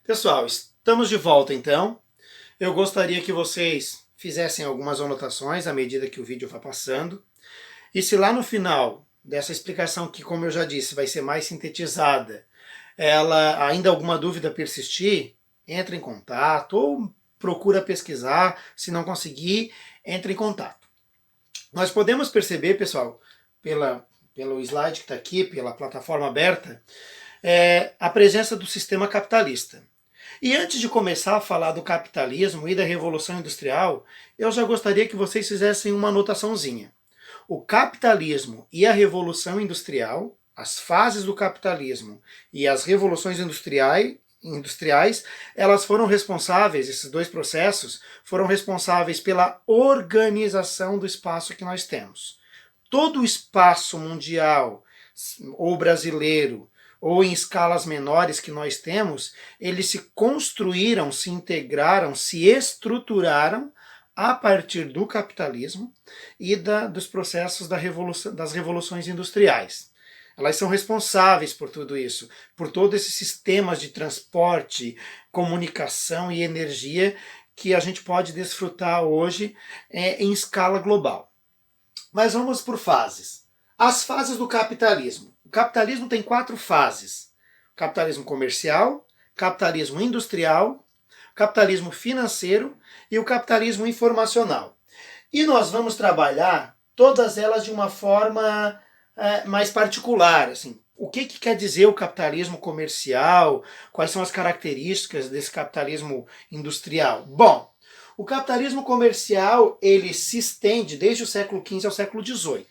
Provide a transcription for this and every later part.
Pessoal, estamos de volta então. Eu gostaria que vocês fizessem algumas anotações à medida que o vídeo vai passando. E se lá no final dessa explicação, que como eu já disse, vai ser mais sintetizada, ela ainda alguma dúvida persistir, entre em contato ou procura pesquisar. Se não conseguir, entre em contato. Nós podemos perceber, pessoal, pelo slide que está aqui, pela plataforma aberta, a presença do sistema capitalista. E antes de começar a falar do capitalismo e da Revolução Industrial, eu já gostaria que vocês fizessem uma anotaçãozinha. O capitalismo e a Revolução Industrial, as fases do capitalismo e as revoluções industriais, elas foram responsáveis, esses dois processos, foram responsáveis pela organização do espaço que nós temos. Todo o espaço mundial ou brasileiro, ou em escalas menores que nós temos, eles se construíram, se integraram, se estruturaram a partir do capitalismo e dos processos das revoluções industriais. Elas são responsáveis por tudo isso, por todos esses sistemas de transporte, comunicação e energia que a gente pode desfrutar hoje em escala global. Mas vamos por fases. As fases do capitalismo. O capitalismo tem 4 fases: capitalismo comercial, capitalismo industrial, capitalismo financeiro e o capitalismo informacional. E nós vamos trabalhar todas elas de uma forma mais particular. Assim, o que quer dizer o capitalismo comercial? Quais são as características desse capitalismo industrial? Bom, o capitalismo comercial ele se estende desde o século XV ao século XVIII.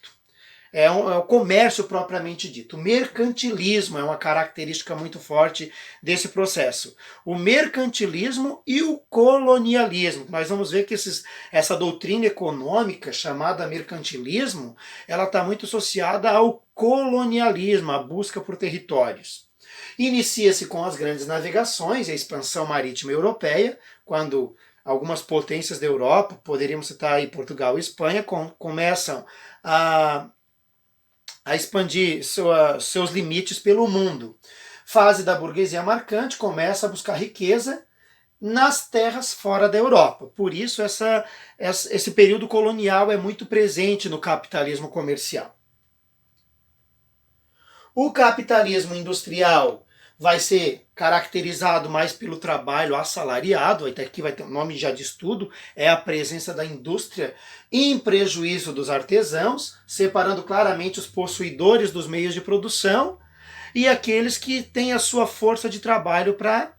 É o comércio propriamente dito. O mercantilismo é uma característica muito forte desse processo. O mercantilismo e o colonialismo. Nós vamos ver que essa doutrina econômica chamada mercantilismo, ela está muito associada ao colonialismo, à busca por territórios. Inicia-se com as grandes navegações, a expansão marítima europeia, quando algumas potências da Europa, poderíamos citar aí Portugal e Espanha, começam a expandir seus limites pelo mundo. Fase da burguesia marcante, começa a buscar riqueza nas terras fora da Europa. Por isso esse período colonial é muito presente no capitalismo comercial. O capitalismo industrial vai ser caracterizado mais pelo trabalho assalariado, até aqui vai ter o nome já de estudo, é a presença da indústria em prejuízo dos artesãos, separando claramente os possuidores dos meios de produção e aqueles que têm a sua força de trabalho para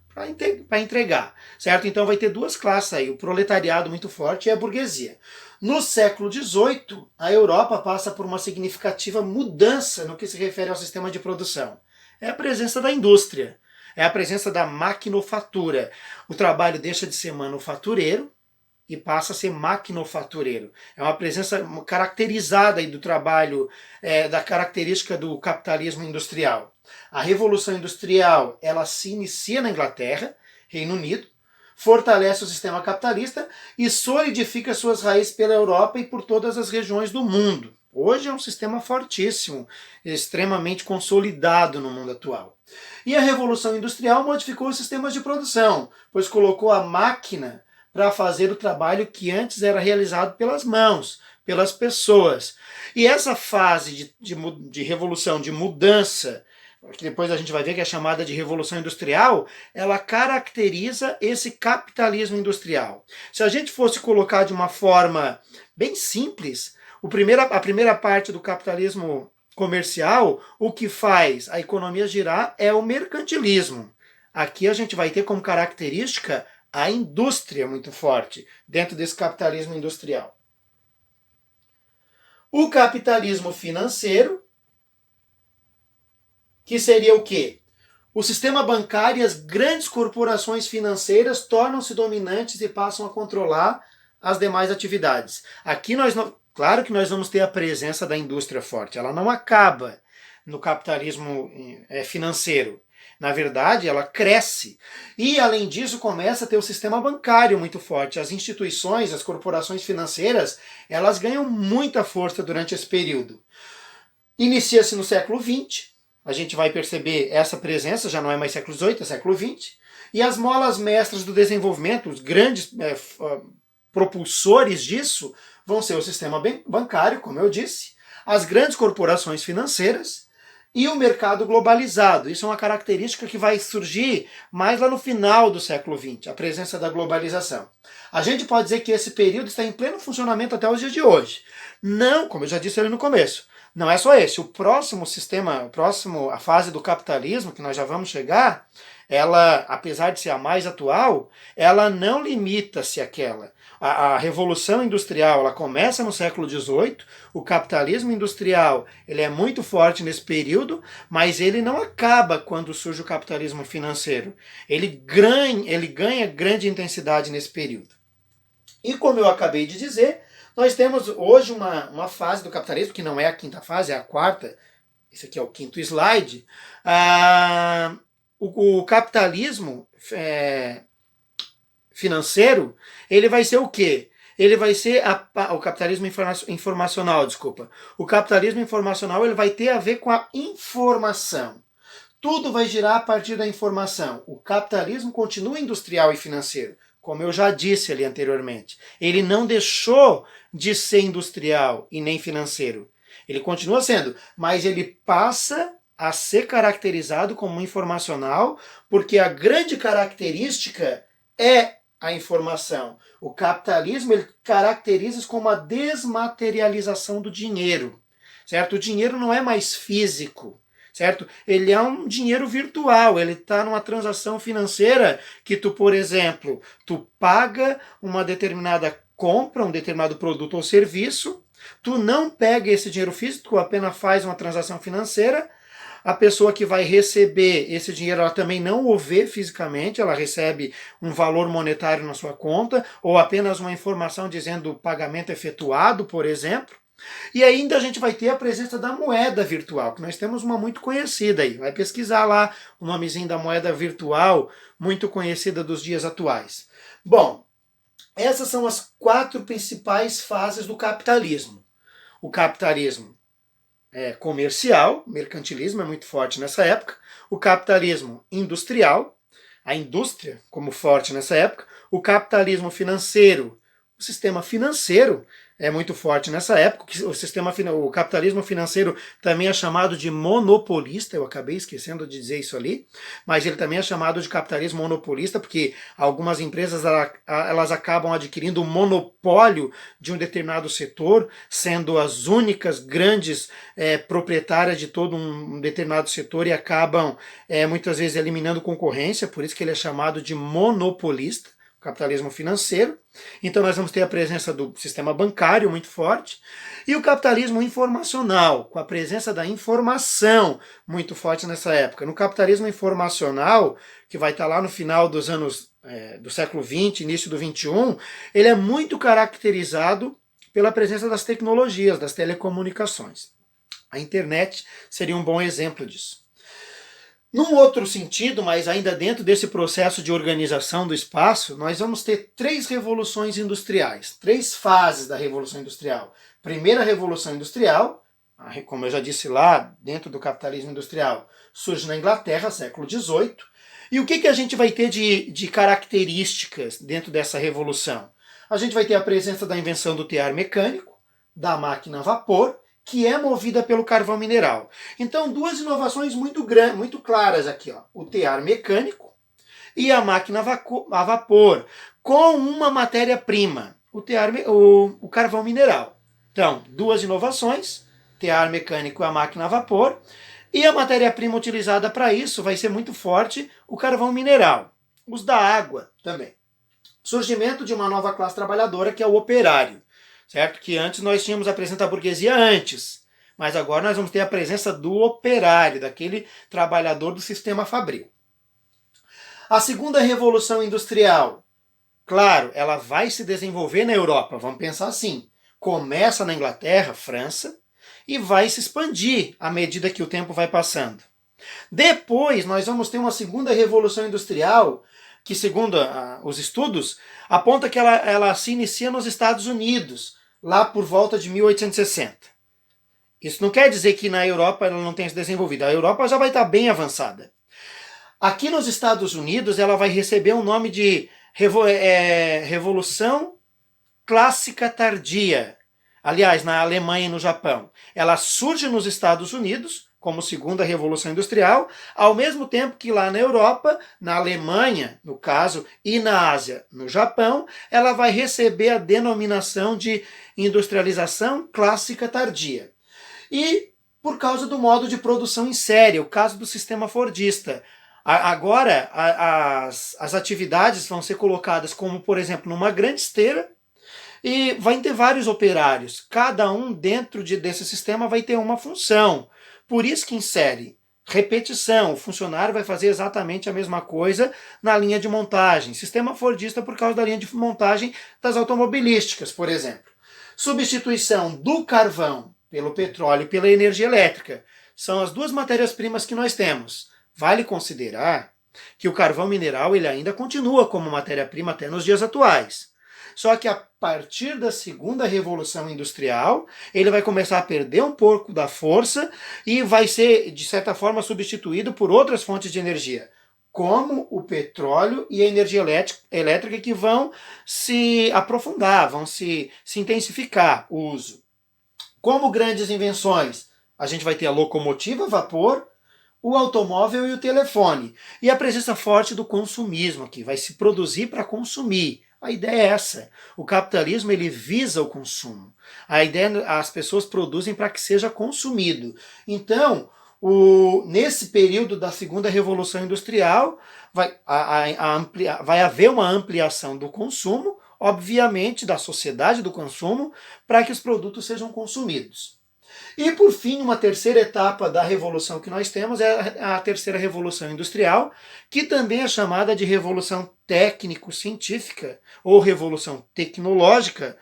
entregar, certo? Então vai ter duas classes aí, o proletariado muito forte e a burguesia. No século XVIII, a Europa passa por uma significativa mudança no que se refere ao sistema de produção. É a presença da indústria, é a presença da maquinofatura. O trabalho deixa de ser manufatureiro e passa a ser maquinofatureiro. É uma presença caracterizada aí do trabalho, da característica do capitalismo industrial. A Revolução Industrial, ela se inicia na Inglaterra, Reino Unido, fortalece o sistema capitalista e solidifica suas raízes pela Europa e por todas as regiões do mundo. Hoje é um sistema fortíssimo, extremamente consolidado no mundo atual. E a Revolução Industrial modificou os sistemas de produção, pois colocou a máquina para fazer o trabalho que antes era realizado pelas mãos, pelas pessoas. E essa fase de revolução, de mudança, que depois a gente vai ver que é chamada de Revolução Industrial, ela caracteriza esse capitalismo industrial. Se a gente fosse colocar de uma forma bem simples, a primeira parte do capitalismo comercial, o que faz a economia girar é o mercantilismo. Aqui a gente vai ter como característica a indústria muito forte dentro desse capitalismo industrial. O capitalismo financeiro, que seria o quê? O sistema bancário e as grandes corporações financeiras tornam-se dominantes e passam a controlar as demais atividades. Aqui claro que nós vamos ter a presença da indústria forte, ela não acaba no capitalismo financeiro. Na verdade, ela cresce. E, além disso, começa a ter o sistema bancário muito forte. As instituições, as corporações financeiras, elas ganham muita força durante esse período. Inicia-se no século XX, a gente vai perceber essa presença, já não é mais século XVIII, é século XX, e as molas mestras do desenvolvimento, os grandes propulsores disso, vão ser o sistema bancário, como eu disse, as grandes corporações financeiras e o mercado globalizado. Isso é uma característica que vai surgir mais lá no final do século XX, a presença da globalização. A gente pode dizer que esse período está em pleno funcionamento até os dias de hoje. Não, como eu já disse ali no começo, não é só esse. O próximo sistema, a fase do capitalismo, que nós já vamos chegar, ela, apesar de ser a mais atual, ela não limita-se àquela. A Revolução Industrial, ela começa no século XVIII, o capitalismo industrial ele é muito forte nesse período, mas ele não acaba quando surge o capitalismo financeiro. Ele ganha grande intensidade nesse período. E como eu acabei de dizer, nós temos hoje uma fase do capitalismo, que não é a quinta fase, é a quarta, esse aqui é o quinto slide. O capitalismo financeiro, ele vai ser o quê? Ele vai ser o capitalismo informacional, desculpa. O capitalismo informacional ele vai ter a ver com a informação. Tudo vai girar a partir da informação. O capitalismo continua industrial e financeiro, como eu já disse ali anteriormente. Ele não deixou de ser industrial e nem financeiro. Ele continua sendo, mas ele passa a ser caracterizado como informacional, porque a grande característica é a informação. O capitalismo ele caracteriza isso como a desmaterialização do dinheiro, certo? O dinheiro não é mais físico, certo? Ele é um dinheiro virtual, ele está numa transação financeira que tu, por exemplo, tu paga uma determinada compra, um determinado produto ou serviço, tu não pega esse dinheiro físico, tu apenas faz uma transação financeira. A pessoa que vai receber esse dinheiro, ela também não o vê fisicamente, ela recebe um valor monetário na sua conta, ou apenas uma informação dizendo o pagamento efetuado, por exemplo. E ainda a gente vai ter a presença da moeda virtual, que nós temos uma muito conhecida aí. Vai pesquisar lá o nomezinho da moeda virtual, muito conhecida dos dias atuais. Bom, essas são as 4 principais fases do capitalismo. O capitalismo comercial, mercantilismo é muito forte nessa época, o capitalismo industrial, a indústria como forte nessa época, o capitalismo financeiro, o sistema financeiro é muito forte nessa época, o capitalismo financeiro também é chamado de monopolista, eu acabei esquecendo de dizer isso ali, mas ele também é chamado de capitalismo monopolista, porque algumas empresas elas acabam adquirindo o monopólio de um determinado setor, sendo as únicas grandes proprietárias de todo um determinado setor e acabam muitas vezes eliminando concorrência, por isso que ele é chamado de monopolista. Capitalismo financeiro. Então nós vamos ter a presença do sistema bancário muito forte e o capitalismo informacional, com a presença da informação muito forte nessa época. No capitalismo informacional, que vai estar lá no final dos anos do século XX, início do XXI, ele é muito caracterizado pela presença das tecnologias, das telecomunicações. A internet seria um bom exemplo disso. Num outro sentido, mas ainda dentro desse processo de organização do espaço, nós vamos ter 3 revoluções industriais, 3 fases da Revolução Industrial. Primeira Revolução Industrial, como eu já disse lá, dentro do capitalismo industrial, surge na Inglaterra, século XVIII. E o que a gente vai ter de características dentro dessa revolução? A gente vai ter a presença da invenção do tear mecânico, da máquina a vapor, que é movida pelo carvão mineral. Então, 2 inovações muito claras aqui. Ó. O tear mecânico e a máquina a vapor, com uma matéria-prima, o carvão mineral. Então, 2 inovações, tear mecânico e a máquina a vapor, e a matéria-prima utilizada para isso vai ser muito forte, o carvão mineral. Os da água também. Surgimento de uma nova classe trabalhadora, que é o operário. Certo? Que antes nós tínhamos a presença da burguesia antes, mas agora nós vamos ter a presença do operário, daquele trabalhador do sistema fabril. A segunda revolução industrial, claro, ela vai se desenvolver na Europa, vamos pensar assim, começa na Inglaterra, França, e vai se expandir à medida que o tempo vai passando. Depois nós vamos ter uma segunda revolução industrial, que segundo os estudos, aponta que ela se inicia nos Estados Unidos, lá por volta de 1860. Isso não quer dizer que na Europa ela não tenha se desenvolvido. A Europa já vai estar bem avançada. Aqui nos Estados Unidos ela vai receber um nome de Revolução Clássica Tardia. Aliás, na Alemanha e no Japão. Ela surge nos Estados Unidos como segunda revolução industrial, ao mesmo tempo que lá na Europa, na Alemanha, no caso, e na Ásia, no Japão, ela vai receber a denominação de industrialização clássica tardia. E por causa do modo de produção em série, o caso do sistema fordista. Agora, as atividades vão ser colocadas como, por exemplo, numa grande esteira, e vai ter vários operários. Cada um dentro desse sistema vai ter uma função. Por isso que em série, repetição, o funcionário vai fazer exatamente a mesma coisa na linha de montagem. Sistema fordista por causa da linha de montagem das automobilísticas, por exemplo. Substituição do carvão pelo petróleo e pela energia elétrica. São as duas matérias-primas que nós temos. Vale considerar que o carvão mineral ele ainda continua como matéria-prima até nos dias atuais. Só que a partir da segunda revolução industrial, ele vai começar a perder um pouco da força e vai ser, de certa forma, substituído por outras fontes de energia, como o petróleo e a energia elétrica, que vão se aprofundar, vão se intensificar o uso. Como grandes invenções, a gente vai ter a locomotiva a vapor, o automóvel e o telefone. E a presença forte do consumismo aqui, vai se produzir para consumir. A ideia é essa. O capitalismo ele visa o consumo. A ideia as pessoas produzem para que seja consumido. Então, nesse período da segunda revolução industrial, vai haver uma ampliação do consumo, obviamente da sociedade do consumo, para que os produtos sejam consumidos. E por fim, uma terceira etapa da revolução que nós temos é a terceira revolução industrial, que também é chamada de revolução técnico-científica ou revolução tecnológica,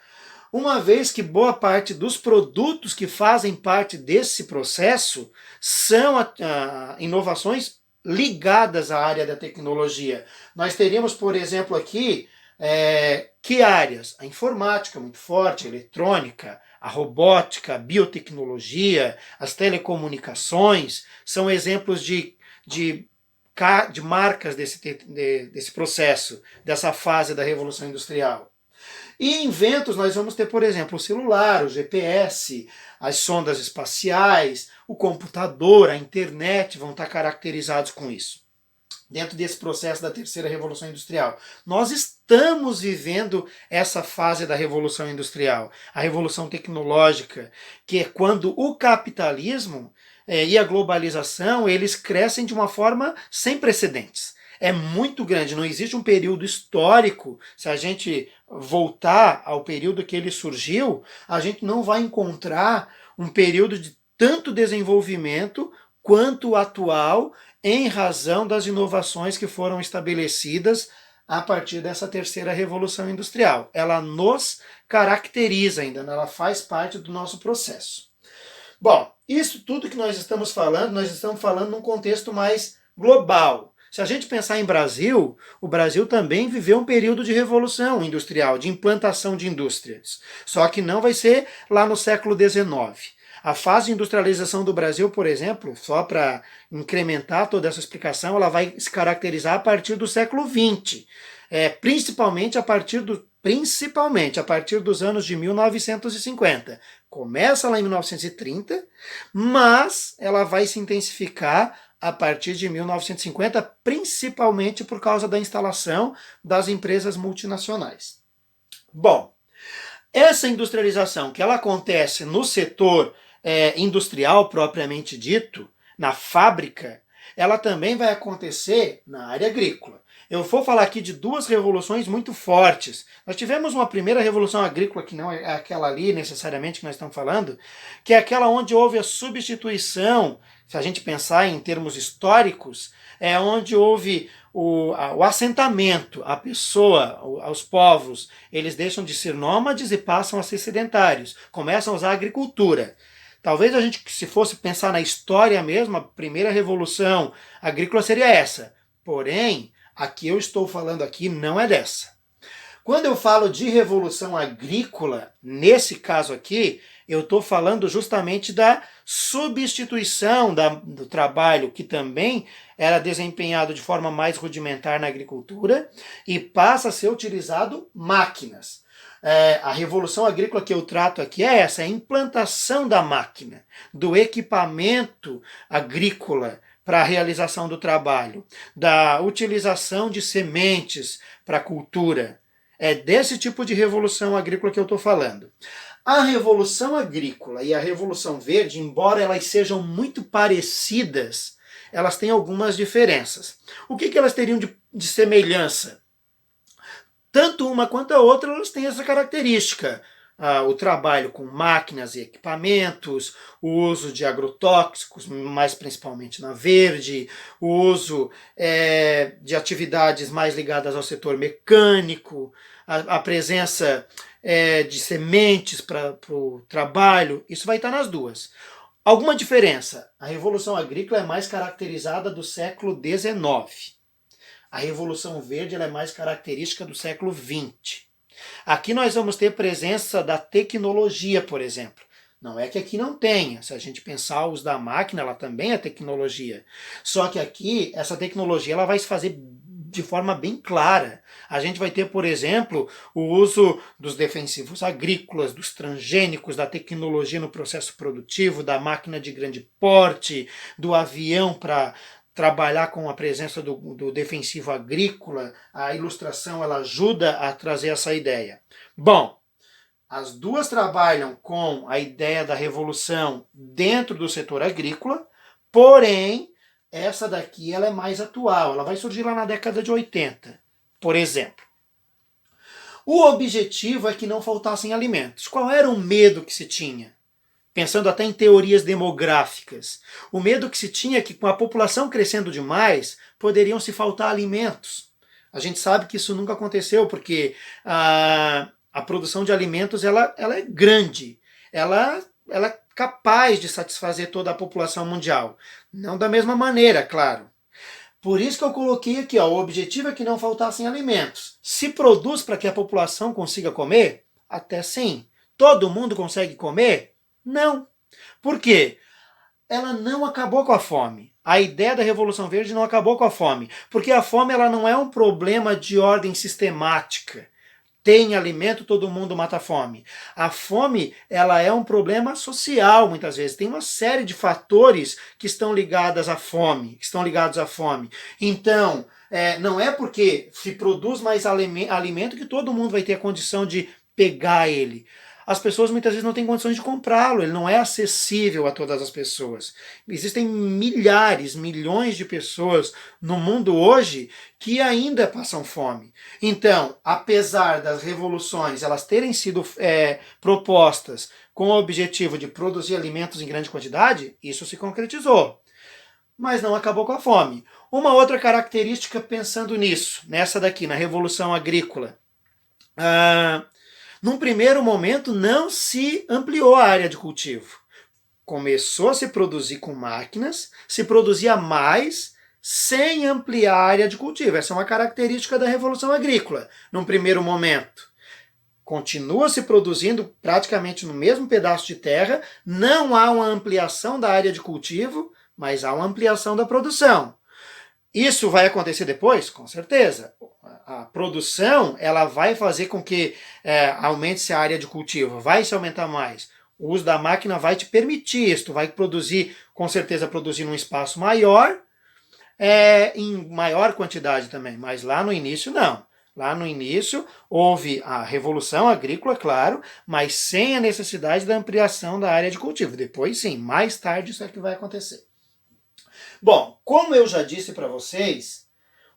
uma vez que boa parte dos produtos que fazem parte desse processo são inovações ligadas à área da tecnologia. Nós teríamos, por exemplo, aqui, que áreas? A informática muito forte, a eletrônica, a robótica, a biotecnologia, as telecomunicações, são exemplos de marcas desse processo, dessa fase da Revolução Industrial. E em inventos nós vamos ter, por exemplo, o celular, o GPS, as sondas espaciais, o computador, a internet vão estar caracterizados com isso. Dentro desse processo da terceira revolução industrial. Nós estamos vivendo essa fase da revolução industrial, a revolução tecnológica, que é quando o capitalismo e a globalização, eles crescem de uma forma sem precedentes. É muito grande, não existe um período histórico, se a gente voltar ao período que ele surgiu, a gente não vai encontrar um período de tanto desenvolvimento quanto o atual, em razão das inovações que foram estabelecidas a partir dessa terceira revolução industrial. Ela nos caracteriza ainda, ela faz parte do nosso processo. Bom, isso tudo que nós estamos falando num contexto mais global. Se a gente pensar em Brasil, o Brasil também viveu um período de revolução industrial, de implantação de indústrias. Só que não vai ser lá no século XIX. A fase de industrialização do Brasil, por exemplo, só para incrementar toda essa explicação, ela vai se caracterizar a partir do século XX, principalmente a partir dos anos de 1950. Começa lá em 1930, mas ela vai se intensificar a partir de 1950, principalmente por causa da instalação das empresas multinacionais. Bom, essa industrialização que ela acontece no setor industrial propriamente dito, na fábrica, ela também vai acontecer na área agrícola. Eu vou falar aqui de duas revoluções muito fortes. Nós tivemos uma primeira revolução agrícola, que não é aquela ali necessariamente que nós estamos falando, que é aquela onde houve a substituição, se a gente pensar em termos históricos, é onde houve o assentamento, a pessoa, os povos, eles deixam de ser nômades e passam a ser sedentários, começam a usar a agricultura. Talvez a gente, se fosse pensar na história mesmo, a primeira revolução agrícola seria essa. Porém, a que eu estou falando aqui não é dessa. Quando eu falo de revolução agrícola, nesse caso aqui, eu estou falando justamente da substituição do trabalho que também era desempenhado de forma mais rudimentar na agricultura e passa a ser utilizado máquinas. A revolução agrícola que eu trato aqui é essa, é a implantação da máquina, do equipamento agrícola para a realização do trabalho, da utilização de sementes para a cultura. É desse tipo de revolução agrícola que eu estou falando. A revolução agrícola e a revolução verde, embora elas sejam muito parecidas, elas têm algumas diferenças. O que elas teriam de semelhança? Tanto uma quanto a outra, elas têm essa característica. O trabalho com máquinas e equipamentos, o uso de agrotóxicos, mais principalmente na verde, o uso de atividades mais ligadas ao setor mecânico, a presença de sementes para o trabalho, isso vai estar nas duas. Alguma diferença? A Revolução Agrícola é mais caracterizada do século XIX. A Revolução Verde ela é mais característica do século XX. Aqui nós vamos ter presença da tecnologia, por exemplo. Não é que aqui não tenha. Se a gente pensar o uso da máquina, ela também é tecnologia. Só que aqui, essa tecnologia ela vai se fazer de forma bem clara. A gente vai ter, por exemplo, o uso dos defensivos agrícolas, dos transgênicos, da tecnologia no processo produtivo, da máquina de grande porte, do avião para trabalhar com a presença do defensivo agrícola. A ilustração ela ajuda a trazer essa ideia. Bom, as duas trabalham com a ideia da revolução dentro do setor agrícola, porém, essa daqui ela é mais atual, ela vai surgir lá na década de 80, por exemplo. O objetivo é que não faltassem alimentos. Qual era o medo que se tinha? Pensando até em teorias demográficas. O medo que se tinha é que com a população crescendo demais, poderiam se faltar alimentos. A gente sabe que isso nunca aconteceu, porque a produção de alimentos ela é grande. Ela é capaz de satisfazer toda a população mundial. Não da mesma maneira, claro. Por isso que eu coloquei aqui, ó, o objetivo é que não faltassem alimentos. Se produz para que a população consiga comer? Até sim. Todo mundo consegue comer? Não. Por quê? Ela não acabou com a fome. A ideia da Revolução Verde não acabou com a fome. Porque a fome ela não é um problema de ordem sistemática. Tem alimento, todo mundo mata a fome. A fome ela é um problema social, muitas vezes. Tem uma série de fatores que estão ligados à fome. Então, não é porque se produz mais alimento que todo mundo vai ter a condição de pegar ele. As pessoas muitas vezes não têm condições de comprá-lo, ele não é acessível a todas as pessoas. Existem milhares, milhões de pessoas no mundo hoje que ainda passam fome. Então, apesar das revoluções elas terem sido propostas com o objetivo de produzir alimentos em grande quantidade, isso se concretizou. Mas não acabou com a fome. Uma outra característica pensando nisso, nessa daqui, na Revolução Agrícola, num primeiro momento não se ampliou a área de cultivo. Começou a se produzir com máquinas, se produzia mais sem ampliar a área de cultivo. Essa é uma característica da Revolução Agrícola, num primeiro momento. Continua se produzindo praticamente no mesmo pedaço de terra, não há uma ampliação da área de cultivo, mas há uma ampliação da produção. Isso vai acontecer depois? Com certeza. A produção ela vai fazer com que aumente-se a área de cultivo, vai se aumentar mais. O uso da máquina vai te permitir isso, tu vai produzir, com certeza produzir num espaço maior, em maior quantidade também, mas lá no início não. Lá no início houve a revolução agrícola, claro, mas sem a necessidade da ampliação da área de cultivo. Depois sim, mais tarde isso é que vai acontecer. Bom, como eu já disse para vocês,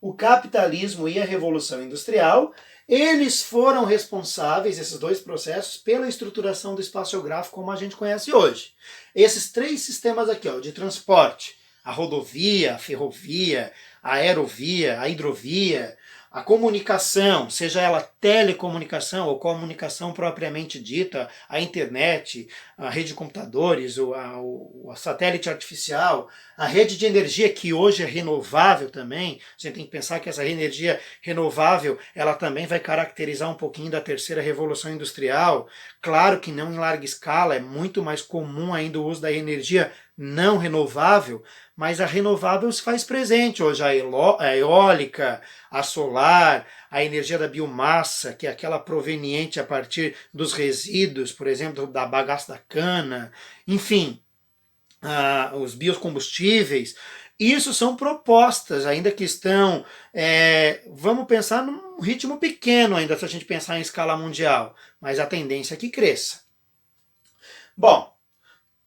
o capitalismo e a Revolução Industrial, eles foram responsáveis, esses dois processos, pela estruturação do espaço geográfico como a gente conhece hoje. Esses três sistemas aqui, ó, de transporte, a rodovia, a ferrovia, a aerovia, a hidrovia, a comunicação, seja ela telecomunicação ou comunicação propriamente dita, a internet, a rede de computadores, a satélite artificial, a rede de energia que hoje é renovável também, a gente tem que pensar que essa energia renovável ela também vai caracterizar um pouquinho da terceira revolução industrial. Claro que não em larga escala, é muito mais comum ainda o uso da energia não renovável, mas a renovável se faz presente hoje, a eólica, a solar, a energia da biomassa, que é aquela proveniente a partir dos resíduos, por exemplo, da bagaça da cana, enfim, os biocombustíveis. Isso são propostas, ainda que estão, vamos pensar num ritmo pequeno ainda, se a gente pensar em escala mundial, mas a tendência é que cresça. Bom,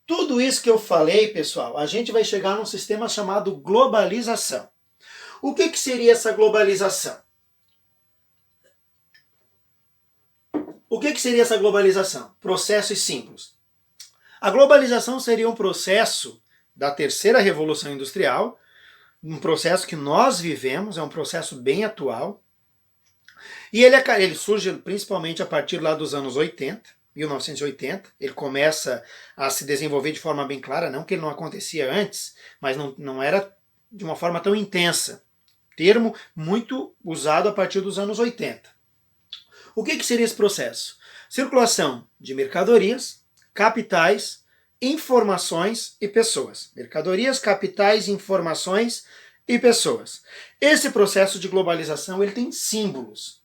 tudo isso que eu falei, pessoal, a gente vai chegar num sistema chamado globalização. O que seria essa globalização? O que seria essa globalização? Processos simples. A globalização seria um processo da terceira revolução industrial, um processo que nós vivemos, é um processo bem atual, e ele surge principalmente a partir lá dos anos 80, 1980, ele começa a se desenvolver de forma bem clara, não que ele não acontecia antes, mas não era de uma forma tão intensa. Termo muito usado a partir dos anos 80. O que seria esse processo? Circulação de mercadorias, capitais, informações e pessoas. Mercadorias, capitais, informações e pessoas. Esse processo de globalização ele tem símbolos.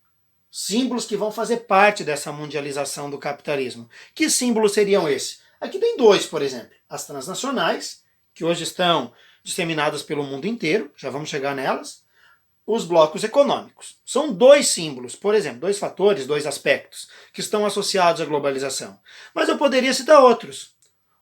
Símbolos que vão fazer parte dessa mundialização do capitalismo. Que símbolos seriam esses? Aqui tem dois, por exemplo. As transnacionais, que hoje estão disseminadas pelo mundo inteiro, já vamos chegar nelas. Os blocos econômicos. São dois símbolos, por exemplo, dois fatores, dois aspectos, que estão associados à globalização. Mas eu poderia citar outros.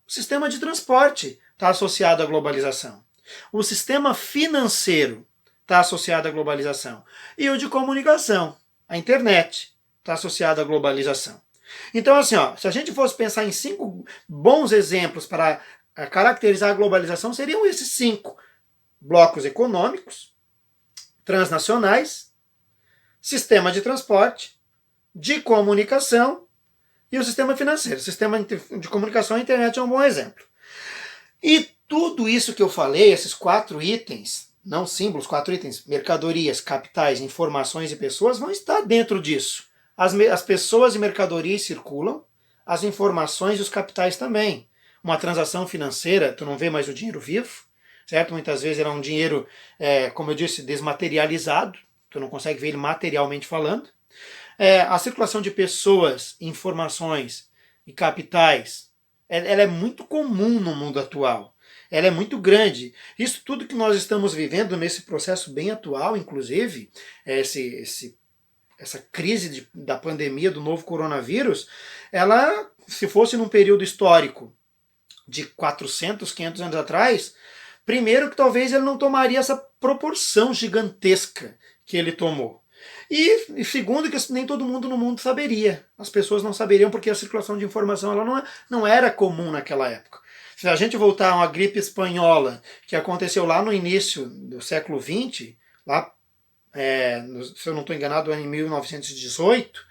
O sistema de transporte está associado à globalização. O sistema financeiro está associado à globalização. E o de comunicação, a internet, está associado à globalização. Então, assim, se a gente fosse pensar em 5 bons exemplos para caracterizar a globalização, seriam esses 5. Blocos econômicos, transnacionais, sistema de transporte, de comunicação e o sistema financeiro. O sistema de comunicação e internet é um bom exemplo. E tudo isso que eu falei, esses 4 itens, não símbolos, 4 itens, mercadorias, capitais, informações e pessoas, vão estar dentro disso. As pessoas e mercadorias circulam, as informações e os capitais também. Uma transação financeira, tu não vê mais o dinheiro vivo, certo? Muitas vezes ele é um dinheiro, como eu disse, desmaterializado, tu não consegue ver ele materialmente falando. A circulação de pessoas, informações e capitais, ela é muito comum no mundo atual. Ela é muito grande. Isso tudo que nós estamos vivendo nesse processo bem atual, inclusive, essa crise da pandemia do novo coronavírus, ela, se fosse num período histórico de 400, 500 anos atrás, primeiro que talvez ele não tomaria essa proporção gigantesca que ele tomou. E segundo que nem todo mundo no mundo saberia. As pessoas não saberiam porque a circulação de informação ela não era comum naquela época. Se a gente voltar a uma gripe espanhola que aconteceu lá no início do século XX, lá, se eu não estou enganado, em 1918,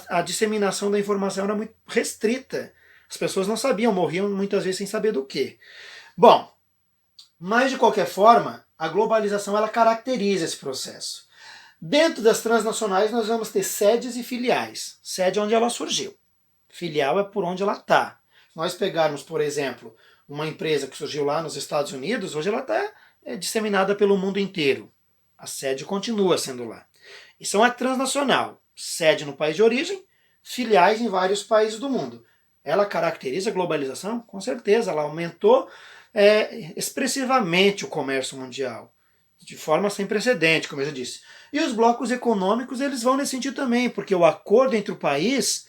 a disseminação da informação era muito restrita. As pessoas não sabiam, morriam muitas vezes sem saber do que. Bom, mas de qualquer forma, a globalização ela caracteriza esse processo. Dentro das transnacionais nós vamos ter sedes e filiais. Sede é onde ela surgiu. Filial é por onde ela está. Se nós pegarmos, por exemplo, uma empresa que surgiu lá nos Estados Unidos, hoje ela está disseminada pelo mundo inteiro. A sede continua sendo lá. Isso é uma transnacional. Sede no país de origem, filiais em vários países do mundo. Ela caracteriza a globalização? Com certeza, ela aumentou expressivamente o comércio mundial, de forma sem precedente, como eu já disse. E os blocos econômicos eles vão nesse sentido também, porque o acordo entre países,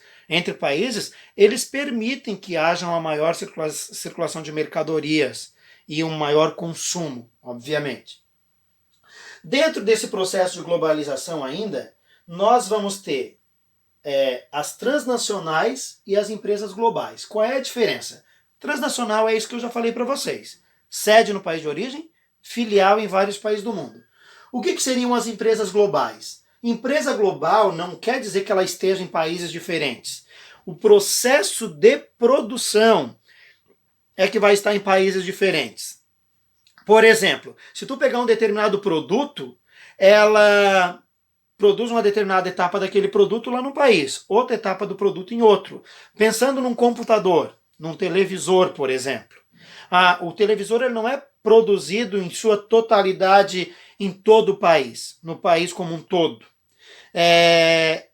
eles permitem que haja uma maior circulação de mercadorias e um maior consumo, obviamente. Dentro desse processo de globalização ainda, nós vamos ter as transnacionais e as empresas globais. Qual é a diferença? Transnacional é isso que eu já falei para vocês. Sede no país de origem, filial em vários países do mundo. O que seriam as empresas globais? Empresa global não quer dizer que ela esteja em países diferentes. O processo de produção é que vai estar em países diferentes. Por exemplo, se tu pegar um determinado produto, ela produz uma determinada etapa daquele produto lá no país, outra etapa do produto em outro. Pensando num computador, num televisor, por exemplo. O televisor ele não é produzido em sua totalidade em todo o país, no país como um todo.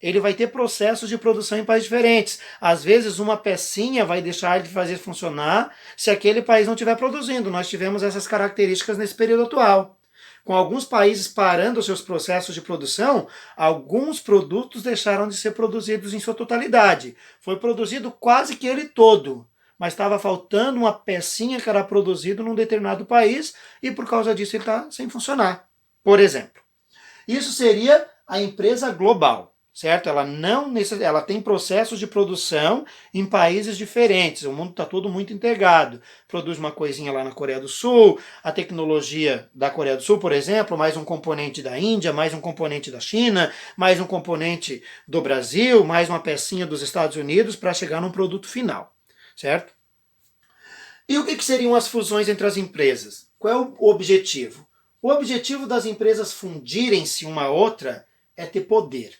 Ele vai ter processos de produção em países diferentes. Às vezes uma pecinha vai deixar de fazer funcionar se aquele país não estiver produzindo. Nós tivemos essas características nesse período atual. Com alguns países parando seus processos de produção, alguns produtos deixaram de ser produzidos em sua totalidade. Foi produzido quase que ele todo, mas estava faltando uma pecinha que era produzida num determinado país e por causa disso ele está sem funcionar. Por exemplo, isso seria a empresa global, certo? Ela tem processos de produção em países diferentes. O mundo está todo muito integrado. Produz uma coisinha lá na Coreia do Sul, a tecnologia da Coreia do Sul, por exemplo, mais um componente da Índia, mais um componente da China, mais um componente do Brasil, mais uma pecinha dos Estados Unidos para chegar num produto final, certo? E o que seriam as fusões entre as empresas? Qual é o objetivo? O objetivo das empresas fundirem-se uma a outra é ter poder,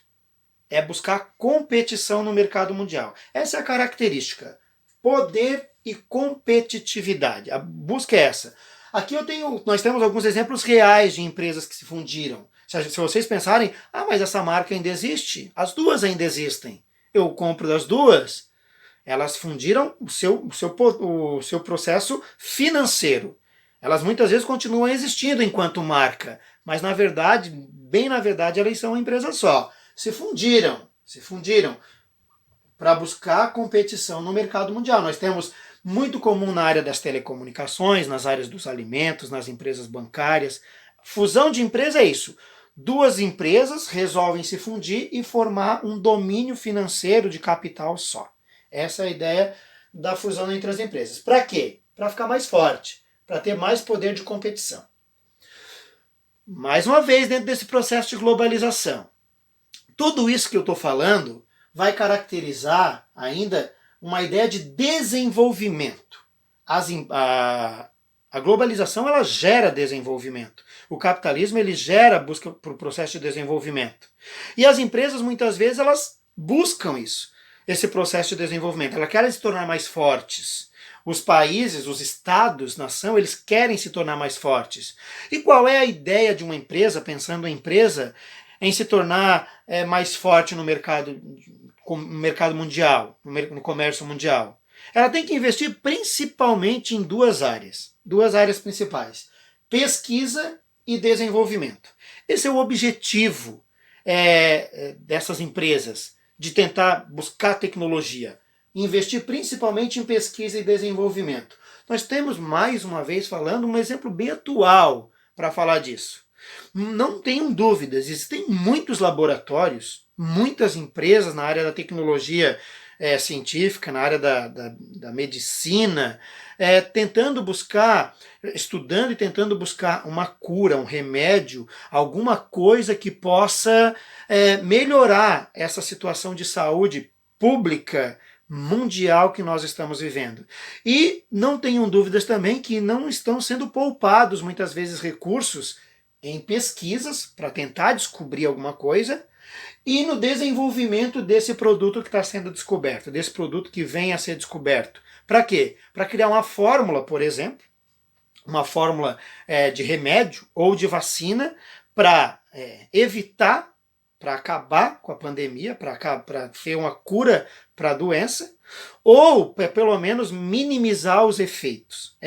é buscar competição no mercado mundial. Essa é a característica, poder e competitividade. A busca é essa. Aqui nós temos alguns exemplos reais de empresas que se fundiram. Se vocês pensarem, mas essa marca ainda existe, as duas ainda existem. Eu compro das duas. Elas fundiram o seu processo financeiro. Elas muitas vezes continuam existindo enquanto marca, mas na verdade, bem na verdade, elas são uma empresa só. Se fundiram para buscar competição no mercado mundial. Nós temos muito comum na área das telecomunicações, nas áreas dos alimentos, nas empresas bancárias. Fusão de empresa é isso. Duas empresas resolvem se fundir e formar um domínio financeiro de capital só. Essa é a ideia da fusão entre as empresas. Para quê? Para ficar mais forte, para ter mais poder de competição. Mais uma vez, dentro desse processo de globalização, tudo isso que eu estou falando vai caracterizar ainda uma ideia de desenvolvimento. A globalização ela gera desenvolvimento. O capitalismo ele gera busca por processo de desenvolvimento. E as empresas muitas vezes elas buscam isso, esse processo de desenvolvimento. Elas querem se tornar mais fortes. Os países, os estados, nação, eles querem se tornar mais fortes. E qual é a ideia de uma empresa, pensando em empresa, em se tornar mais forte no mercado mundial, no comércio mundial? Ela tem que investir principalmente em duas áreas principais: pesquisa e desenvolvimento. Esse é o objetivo dessas empresas, de tentar buscar tecnologia. Investir principalmente em pesquisa e desenvolvimento. Nós temos, mais uma vez falando, um exemplo bem atual para falar disso. Não tenham dúvidas, existem muitos laboratórios, muitas empresas na área da tecnologia científica, na área da medicina, estudando e tentando buscar uma cura, um remédio, alguma coisa que possa melhorar essa situação de saúde pública mundial que nós estamos vivendo. E não tenham dúvidas também que não estão sendo poupados muitas vezes recursos em pesquisas para tentar descobrir alguma coisa e no desenvolvimento desse produto que está sendo descoberto, desse produto que vem a ser descoberto. Para quê? Para criar uma fórmula, por exemplo, uma fórmula de remédio ou de vacina para evitar, para acabar com a pandemia, para ter uma cura para a doença, ou pelo menos minimizar os efeitos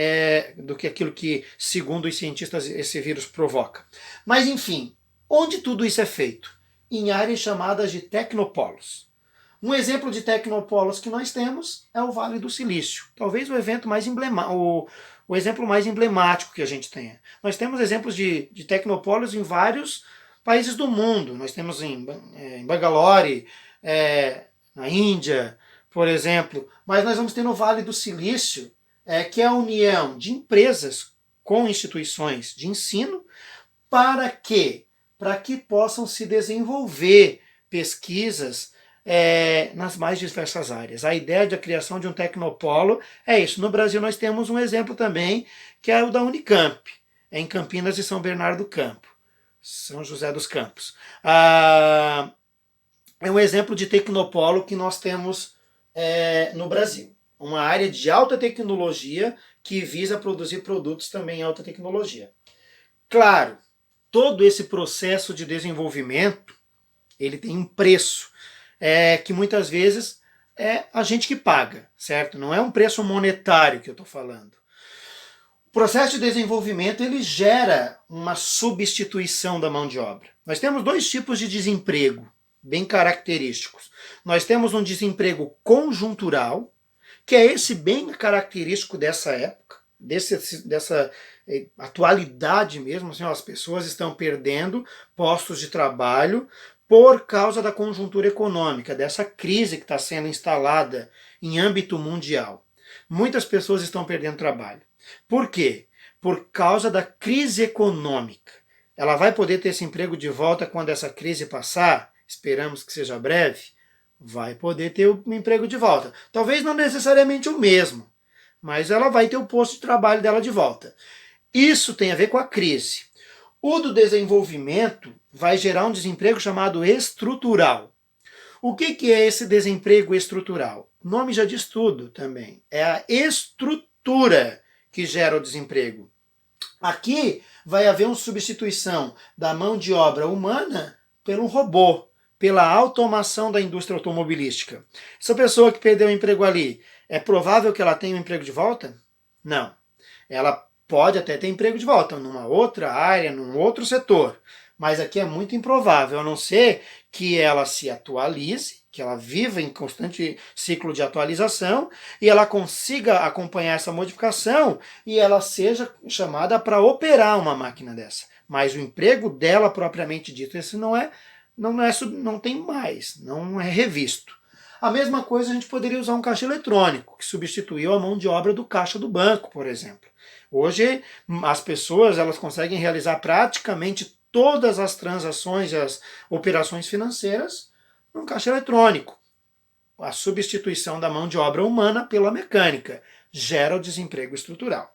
do que aquilo que, segundo os cientistas, esse vírus provoca. Mas enfim, onde tudo isso é feito? Em áreas chamadas de tecnopolos. Um exemplo de tecnopolos que nós temos é o Vale do Silício. Talvez o exemplo mais emblemático que a gente tenha. Nós temos exemplos de tecnopolos em vários países do mundo. Nós temos em Bangalore, na Índia, por exemplo. Mas nós vamos ter no Vale do Silício, que é a união de empresas com instituições de ensino para que para que possam se desenvolver pesquisas nas mais diversas áreas. A ideia da criação de um tecnopolo é isso. No Brasil nós temos um exemplo também, que é o da Unicamp, em Campinas e São Bernardo do Campo, São José dos Campos. É um exemplo de tecnopolo que nós temos no Brasil. Uma área de alta tecnologia que visa produzir produtos também em alta tecnologia. Claro, todo esse processo de desenvolvimento, ele tem um preço, que muitas vezes é a gente que paga, certo? Não é um preço monetário que eu estou falando. O processo de desenvolvimento, ele gera uma substituição da mão de obra. Nós temos dois tipos de desemprego bem característicos. Nós temos um desemprego conjuntural, que é esse bem característico dessa época, dessa atualidade mesmo, assim, ó, as pessoas estão perdendo postos de trabalho por causa da conjuntura econômica, dessa crise que está sendo instalada em âmbito mundial. Muitas pessoas estão perdendo trabalho. Por quê? Por causa da crise econômica. Ela vai poder ter esse emprego de volta quando essa crise passar? Esperamos que seja breve. Vai poder ter o emprego de volta. Talvez não necessariamente o mesmo, mas ela vai ter o posto de trabalho dela de volta. Isso tem a ver com a crise. O do desenvolvimento vai gerar um desemprego chamado estrutural. O que é esse desemprego estrutural? O nome já diz tudo também. É a estrutura que gera o desemprego. Aqui vai haver uma substituição da mão de obra humana pelo robô, pela automação da indústria automobilística. Essa pessoa que perdeu o emprego ali, é provável que ela tenha um emprego de volta? Não. Ela pode até ter emprego de volta numa outra área, num outro setor, mas aqui é muito improvável, a não ser que ela se atualize, que ela viva em constante ciclo de atualização e ela consiga acompanhar essa modificação e ela seja chamada para operar uma máquina dessa. Mas o emprego dela propriamente dito, esse não tem mais, não é revisto. A mesma coisa a gente poderia usar um caixa eletrônico, que substituiu a mão de obra do caixa do banco, por exemplo. Hoje as pessoas elas conseguem realizar praticamente todas as transações, as operações financeiras num caixa eletrônico. A substituição da mão de obra humana pela mecânica gera o desemprego estrutural.